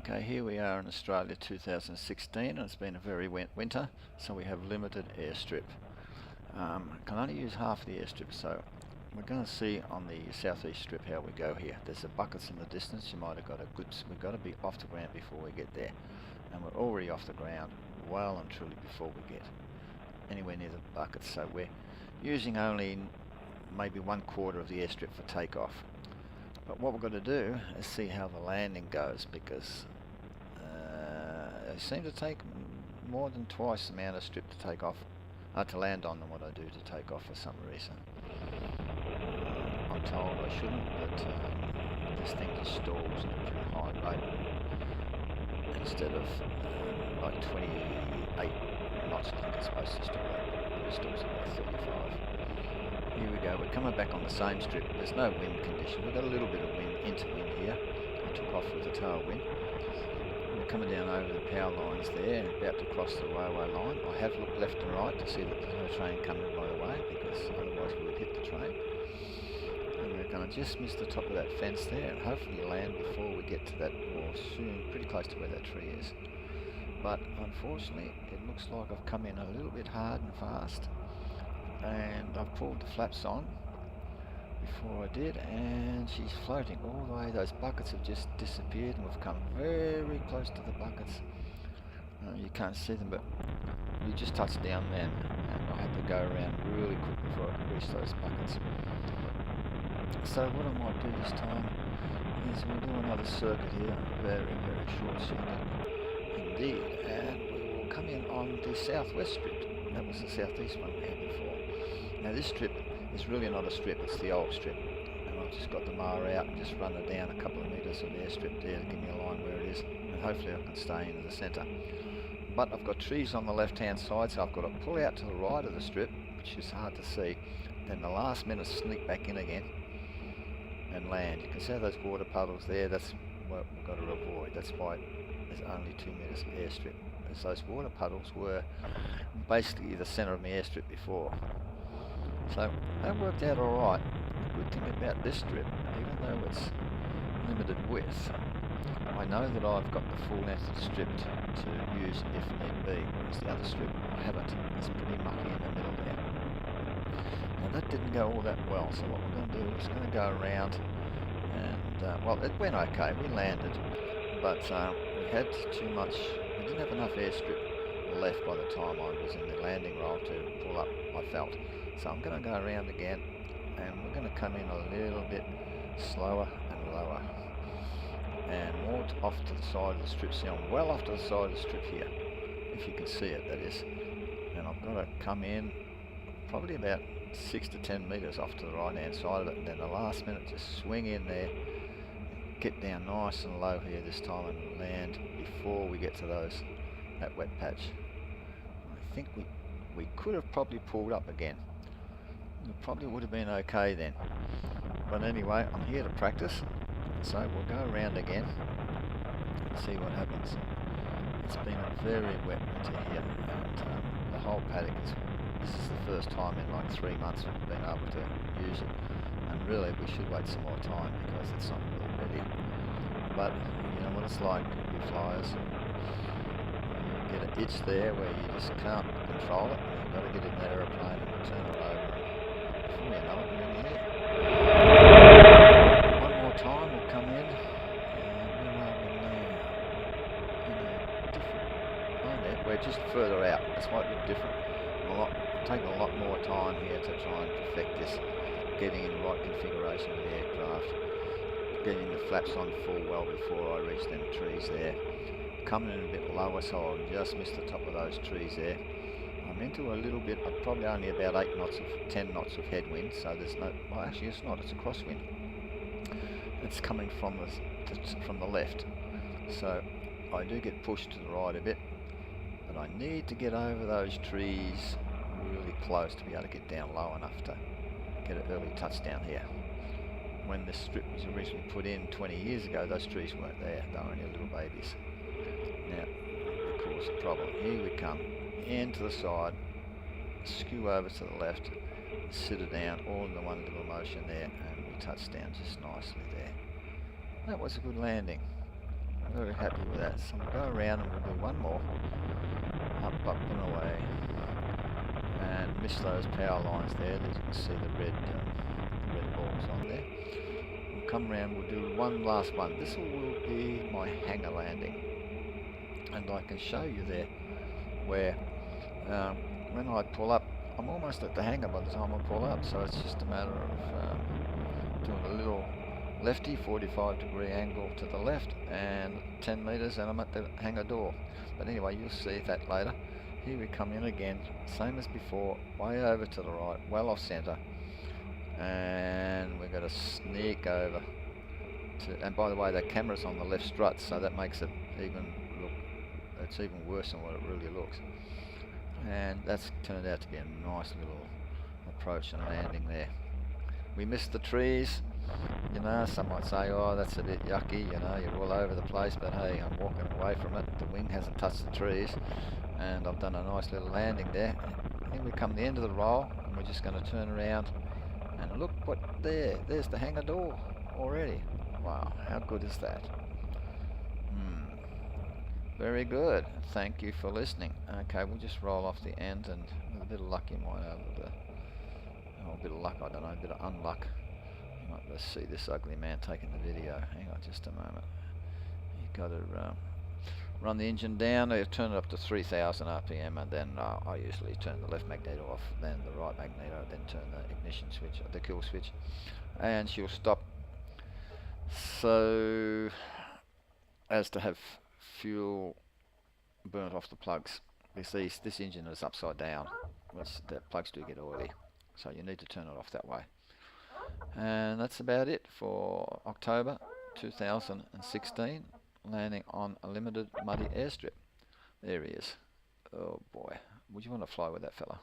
Okay, here we are in Australia 2016, and it's been a very wet winter, so we have limited airstrip. Can only use half the airstrip, so we're going to see on the southeast strip how we go here. There's the buckets in the distance. You might have got a good, we've got to be off the ground before we get there, and we're already off the ground well and truly before we get anywhere near the buckets, so we're using only maybe 1/4 of the airstrip for takeoff. But what we've got to do is see how the landing goes, because I seem to take more than twice the amount of strip to take off, to land on, than what I do to take off for some reason. I'm told I shouldn't, but this thing just stalls at a pretty high rate. Instead of like 28 knots, I think it's supposed to stall at, it stalls at about 35. Here we go, we're coming back on the same strip. There's no wind condition. We've got a little bit of wind, into wind here. I took off with the tailwind. We're coming down over the power lines there and about to cross the railway line. I have looked left and right to see that there's no train coming my way, because otherwise we would hit the train. And we're going to just miss the top of that fence there and hopefully land before we get to that, or soon, pretty close to where that tree is. But unfortunately, it looks like I've come in a little bit hard and fast. And I've pulled the flaps on before I did, and she's floating all the way. Those buckets have just disappeared, and we've come very close to the buckets. You can't see them, but we just touched down then, and I had to go around really quick before I could reach those buckets. So what I might do this time is we'll do another circuit here, very short circuit indeed, and we will come in on the southwest strip. That was the southeast one we had before. Now this strip is really not a strip, it's the old strip. And I've just got the mower out and just run it down a couple of metres of airstrip there to give me a line where it is. And hopefully I can stay into the centre. But I've got trees on the left hand side, so I've got to pull out to the right of the strip, which is hard to see. Then the last minute sneak back in again and land. You can see those water puddles there, that's what we've got to avoid. That's why there's only 2 metres of airstrip. As those water puddles were basically the centre of my airstrip before. So that worked out alright. The good thing about this strip, even though it's limited width, I know that I've got the full length of the strip to use if need be, whereas the other strip I haven't. It's pretty mucky in the middle there. Now that didn't go all that well, so what we're going to do is going to go around and, well, it went okay, we landed, but we had too much, we didn't have enough airstrip left by the time I was in the landing roll to pull up, I felt. So I'm going to go around again, and we're going to come in a little bit slower and lower, and more off to the side of the strip. See, I'm well off to the side of the strip here, if you can see it, that is. And I've got to come in probably about 6 to 10 metres off to the right hand side of it, and then the last minute just swing in there, get down nice and low here this time and land before we get to that wet patch. I think we could have probably pulled up again. It probably would have been okay then. But anyway, I'm here to practice, so we'll go around again and see what happens. It's been a very wet winter here, and the whole paddock this is the first time in like 3 months we've been able to use it. And really we should wait some more time because it's not really ready. But you know what it's like with flyers. You get an itch there where you just can't control it. You've got to get in the aeroplane and turn it over. Before you know it, you're in here. One more time, we'll come in. Where are we now? Different. We're just further out. That's why it look different. Taking a lot more time here to try and perfect this. Getting in the right configuration with the aircraft. Getting the flaps on full well before I reach them trees there. Coming in a bit lower, so I'll just miss the top of those trees there. I'm into a little bit, probably only about 10 knots of headwind, so there's no, well actually it's not, it's a crosswind. It's coming from the left, so I do get pushed to the right a bit, but I need to get over those trees really close to be able to get down low enough to get an early touchdown here. When this strip was originally put in 20 years ago, those trees weren't there, they were only little babies. Now, of course, the problem, here we come. Into the side, skew over to the left, sit it down, all in the one little motion there, and we touch down just nicely there. That was a good landing. Very happy with that. So we'll go around and we'll do one more. Up and away. And miss those power lines there. As you can see the red balls on there. We'll come around, we'll do one last one. This will be my hanger landing. And I can show you there where when I pull up, I'm almost at the hanger by the time I pull up, so it's just a matter of doing a little lefty 45-degree angle to the left and 10 meters and I'm at the hangar door. But anyway, you'll see that later. Here we come in again, same as before, way over to the right, well off center, and we're going to sneak over to, and by the way, the camera's on the left strut, so that makes it even look, it's even worse than what it really looks. And that's turned out to be a nice little approach and landing there. We missed the trees, you know, some might say, oh, that's a bit yucky, you know, you're all over the place, but hey, I'm walking away from it, the wing hasn't touched the trees, and I've done a nice little landing there. Then we come to the end of the roll, and we're just going to turn around, and look what there's the hangar door already. Wow, how good is that? Very good. Thank you for listening. Okay, we'll just roll off the end, and with a bit of luck you might have a bit of luck, I don't know, a bit of unluck. You might be able to see this ugly man taking the video. Hang on just a moment. You've got to run the engine down, you turn it up to 3000 RPM, and then I usually turn the left magneto off, then the right magneto, then turn the ignition switch, the kill switch, and she'll stop so as to have fuel burnt off the plugs, because this engine is upside down, which the plugs do get oily, so you need to turn it off that way. And that's about it for October 2016, landing on a limited muddy airstrip. There he is. Oh boy, would you want to fly with that fella?